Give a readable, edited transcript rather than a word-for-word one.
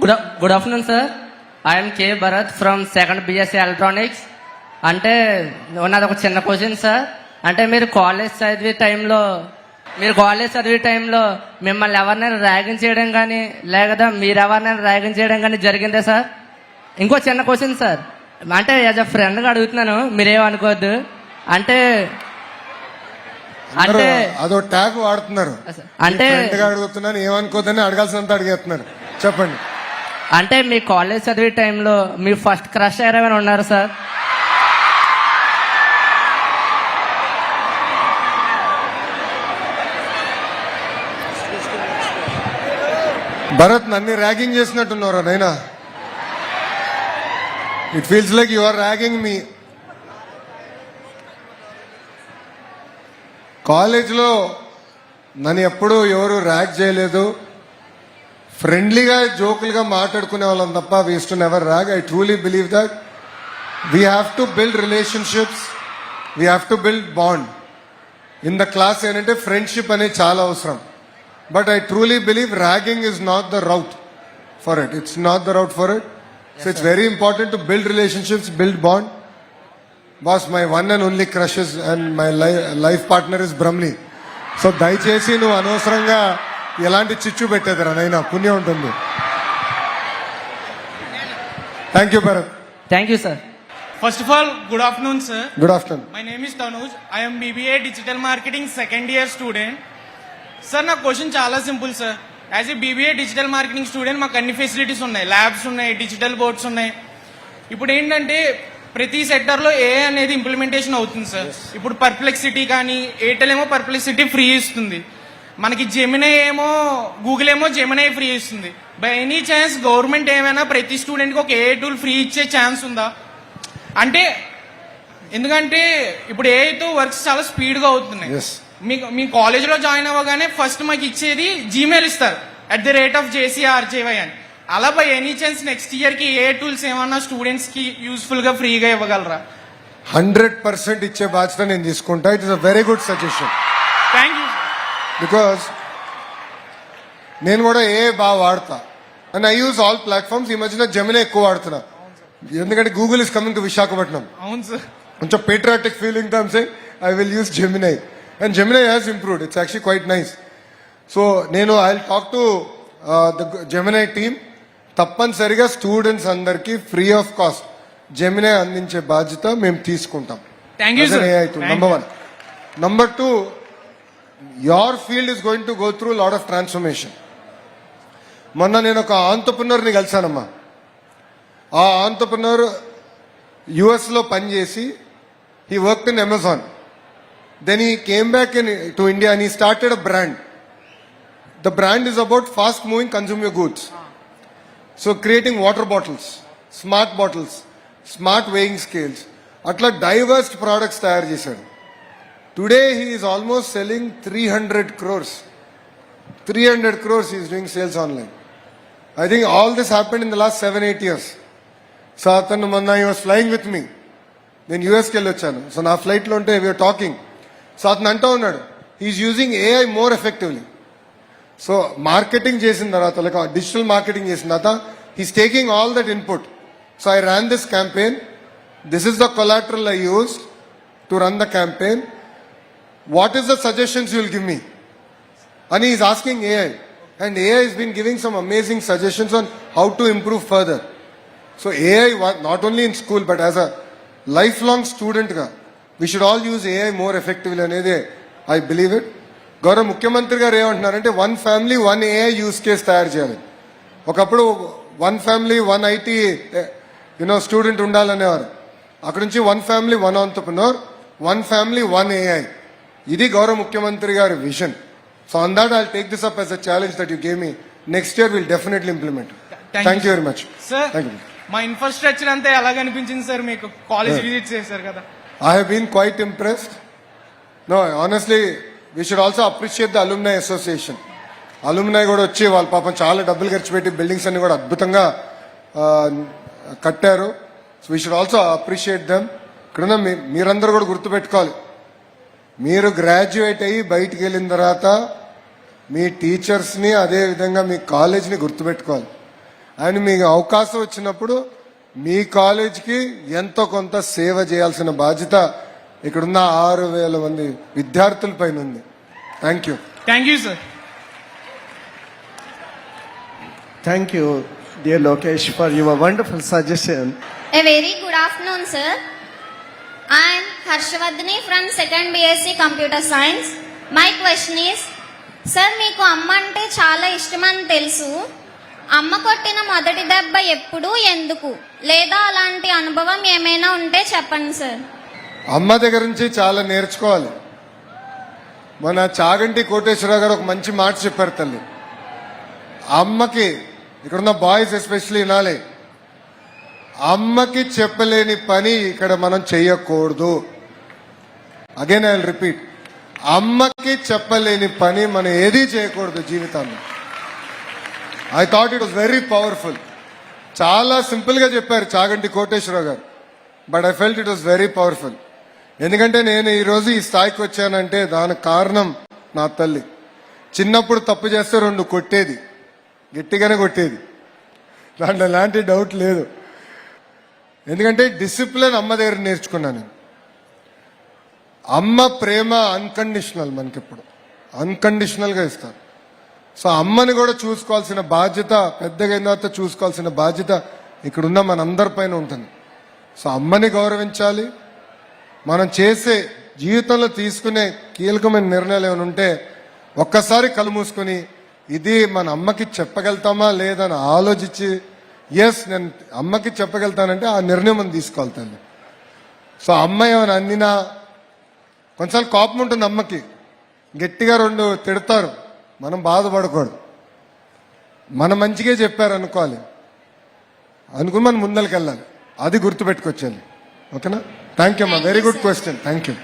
Good afternoon sir. I'm K Bharat from second BSc electronics. అంటే నాది ఒక చిన్న క్వశ్చన్ సార్. అంటే మీరు కాలేజ్ చదివే టైంలో మిమ్మల్ని ఎవరినైనా ర్యాగింగ్ చేయడం కానీ లేదా మీరు ఎవరినైనా ర్యాగింగ్ చేయడం కానీ జరిగిందా సార్? ఇంకో చిన్న క్వశ్చన్ సార్. అంటే యాజ్ అ ఫ్రెండ్గా అడుగుతున్నాను, మీరేమనుకోవద్దు. అంటే అదో ట్యాగ్ వాడుతున్నారు. అంటే అడుగుతున్నాను, ఏమనుకోద్దని అడగాల్సినంత అడిగేస్తున్నారు. చెప్పండి. అంటే మీ కాలేజ్ చదివే టైంలో మీ ఫస్ట్ క్రష్ ఎవరైనా ఉన్నారు సార్? భరత్, నన్ను ర్యాగింగ్ చేసినట్టున్నారా నైనా? It feels like you are ragging me. కాలేజ్లో నన్ను ఎప్పుడూ ఎవరు ర్యాగ్ చేయలేదు. ఫ్రెండ్లీగా జోకులుగా మాట్లాడుకునే వాళ్ళం తప్ప we used to never rag. I truly believe that we have to build relationships, we have to build bond. In the class ఏంటంటే ఫ్రెండ్షిప్ అనేది చాలా అవసరం. But I truly believe ragging is not the route for it. It's not the route for it. So it's very important to build relationships, build bond. Boss, my one and only crush is and my life partner is Brahmli. So దయచేసి నువ్వు అనవసరంగా ఎలాంటి చిచ్చు పెట్టేదిరా నైనా, పుణ్యం ఉంటుంది. Thank you Bharat. Thank you sir. First of all, good afternoon, sir. Good afternoon. My name is Tanuj. I am BBA Digital Marketing second year student. Sir నా question చాలా simple sir. As a BBA digital marketing student మాకు అన్ని facilities ఉన్నాయి, labs ఉన్నాయి, digital boards ఉన్నాయి. ఇప్పుడు ఏంటంటే ప్రతి సెక్టర్లో ఏఐ అనేది ఇంప్లిమెంటేషన్ అవుతుంది సార్. ఇప్పుడు పర్ప్లెక్సిటీ కానీ ఎయిర్టెల్ ఏమో పర్ప్లెక్సిటీ ఫ్రీ ఇస్తుంది, మనకి జెమినై ఏమో గూగుల్ ఏమో జెమినై ఫ్రీ ఇస్తుంది. బై ఎనీ ఛాన్స్ గవర్నమెంట్ ఏమైనా ప్రతి స్టూడెంట్కి ఒక ఏఐ టూల్ ఫ్రీ ఇచ్చే ఛాన్స్ ఉందా? అంటే ఎందుకంటే ఇప్పుడు ఏఐతో వర్క్స్ చాలా స్పీడ్గా అవుతున్నాయి. మీ కాలేజ్లో జాయిన్ అవ్వగానే ఫస్ట్ మాకు ఇచ్చేది జీమెయిల్ ఇస్తారు @JCRJY అని. అలా బై ఎనీ ఛాన్స్ నెక్స్ట్ ఇయర్కి ఏ టూల్స్ ఏమన్నా స్టూడెంట్స్కి యూస్ఫుల్గా ఫ్రీగా ఇవ్వగలరా? 100% ఇచ్చే బాధ్యత నేను తీసుకుంటా. It is a very good suggestion. Thank you. Because నేను కూడా బాగా వాడతా and I use all platforms. ఈ మధ్యన జెమినీ ఎక్కువ వాడుతున్నా, ఎందుకంటే Google is coming to Visakhapatnam. అవును సార్. కొంచెం పేట్రియాటిక్ ఫీలింగ్ తో I will use Gemini. And Gemini has improved. It's actually quite nice. So, I'll talk to the Gemini team. తప్పనిసరిగా students అందరికి ఫ్రీ ఆఫ్ కాస్ట్ జెమినీ అందించే బాధ్యత మేము తీసుకుంటాం. Thank you sir. Number 1. Number 2, your field is going to go through lot of transformation. మొన్న నేను ఒక ఆంటర్‌ప్రెన్యూర్ని కలిశానమ్మా. ఆ ఆంటర్‌ప్రెన్యూర్ US లో పనిచేసి he worked in Amazon. Then he came back to India and he started a brand. The brand is about fast moving consumer goods. So creating water bottles, smart weighing scales, atla diverse products tayar chesadu. Today he is almost selling 300 crores. 300 crores he is doing sales online. I think all this happened in the last 7-8 years. So atanu manna he was flying with me. Then US ki vellochanu. So na flight lo unte we were talking. So అతను అంటూ ఉన్నాడు he is using AI more effectively. So marketing చేసిన తర్వాత like digital marketing చేసిన తర్వాత he's taking all that input. So I ran this campaign. This is the collateral I use to run the campaign. What is the suggestions you will give me అని is asking AI. And AI is been giving some amazing suggestions on how to improve further. So AI not only in school but as a life long స్టూడెంట్గా we should all use AI more effectively అనేది I believe it. గౌరవ ముఖ్యమంత్రి గారు ఏమంటున్నారంటే 1 family 1 AI use case తయారు చేయాలి. ఒకప్పుడు 1 family 1 IT student ఉండాలనేవారు. అక్కడ నుంచి 1 family 1 entrepreneur, 1 family 1 AI. ఇది గౌరవ ముఖ్యమంత్రి గారి vision. So on that I'll take this up as a challenge that you gave me. Next year we'll definitely implement. Thank you very much. Sir, మా infrastructure అంతా ఎలా కనిపించింది సార్ మీకు? College visit చేశారు కదా. I have been quite impressed. No, honestly, we should also appreciate the alumni association. Alumni కూడా వచ్చి వాళ్ళ పాపం చాలా డబ్బులు ఖర్చు పెట్టి బిల్డింగ్స్ అన్ని కూడా అద్భుతంగా కట్టారు. So we should also appreciate them. ఇక్కడ మీరందరూ కూడా గుర్తుపెట్టుకోవాలి, మీరు గ్రాడ్యుయేట్ అయ్యి బయటికి వెళ్ళిన తర్వాత మీ టీచర్స్ని అదే విధంగా మీ కాలేజ్ని గుర్తుపెట్టుకోవాలి. అండ్ మీకు అవకాశం వచ్చినప్పుడు మీ కాలేజ్కి ఎంతో కొంత సేవ చేయాల్సిన బాధ్యత ఇక్కడున్న 6,000 మంది విద్యార్థుల పైన ఉంది. Thank you. Thank you sir. Thank you, dear Lokesh, for your wonderful suggestion. A very good afternoon, sir. I am Harshvardhani from 2nd BSc Computer Science. My question is, sir, మీకు అమ్మ అంటే చాలా ఇష్టమని తెలుసు. అమ్మ కొట్టిన మొదటి దెబ్బ ఎప్పుడు, ఎందుకు, లేదా అలాంటి అనుభవం ఏమైనా ఉంటే చెప్పండి సార్. అమ్మ దగ్గర నుంచి చాలా నేర్చుకోవాలి. మన చాగంటి కోటేశ్వరరావు గారు ఒక మంచి మాట చెప్పారు తల్లి. అమ్మకి, ఇక్కడున్న బాయ్స్ ఎస్పెషల్లీ వినాలి, అమ్మకి చెప్పలేని పని ఇక్కడ మనం చెయ్యకూడదు. అగైన్ ఐ విల్ రిపీట్, అమ్మకి చెప్పలేని పని మనం ఏదీ చేయకూడదు జీవితాన్ని. I thought it was very powerful. చాలా సింపుల్ గా చెప్పారు చాగంటి కోటేశ్వరరావు గారు, but I felt it was very powerful. ఎందుకంటే నేను ఈ రోజు ఈ స్థాయికి వచ్చానంటే దానికి కారణం నా తల్లి. చిన్నప్పుడు తప్పు చేస్తే 2 కొట్టేది, గట్టిగానే కొట్టేది, దాంట్లో ఎలాంటి డౌట్ లేదు. ఎందుకంటే డిసిప్లిన్ అమ్మ దగ్గర నేర్చుకున్నాను. అమ్మ ప్రేమ అన్కండిషనల్, మనకిప్పుడు అన్కండిషనల్గా ఇస్తారు. సో అమ్మని కూడా చూసుకోవాల్సిన బాధ్యత, పెద్దగా అయిన తర్వాత చూసుకోవాల్సిన బాధ్యత ఇక్కడున్న మనందరి పైన ఉంటుంది. సో అమ్మని గౌరవించాలి. మనం చేసే జీవితంలో తీసుకునే కీలకమైన నిర్ణయాలు ఏమైనా ఉంటే ఒక్కసారి కళ్ళు మూసుకొని ఇది మన అమ్మకి చెప్పగలుగుతామా లేదని ఆలోచించి, ఎస్ నేను అమ్మకి చెప్పగలుగుతానంటే ఆ నిర్ణయం మనం తీసుకోవాలి. సో అమ్మ ఏమైనా అన్నినా కొంచెం కోపం ఉంటుంది అమ్మకి, గట్టిగా 2 తిడతారు, మనం బాధపడకూడదు. మన మంచిగా చెప్పారు అనుకోవాలి, అనుకుని మనం ముందరికి వెళ్ళాలి. అది గుర్తుపెట్టుకొచ్చాలి. ఓకేనా? థ్యాంక్ యూ అమ్మా, very good question. Thank you.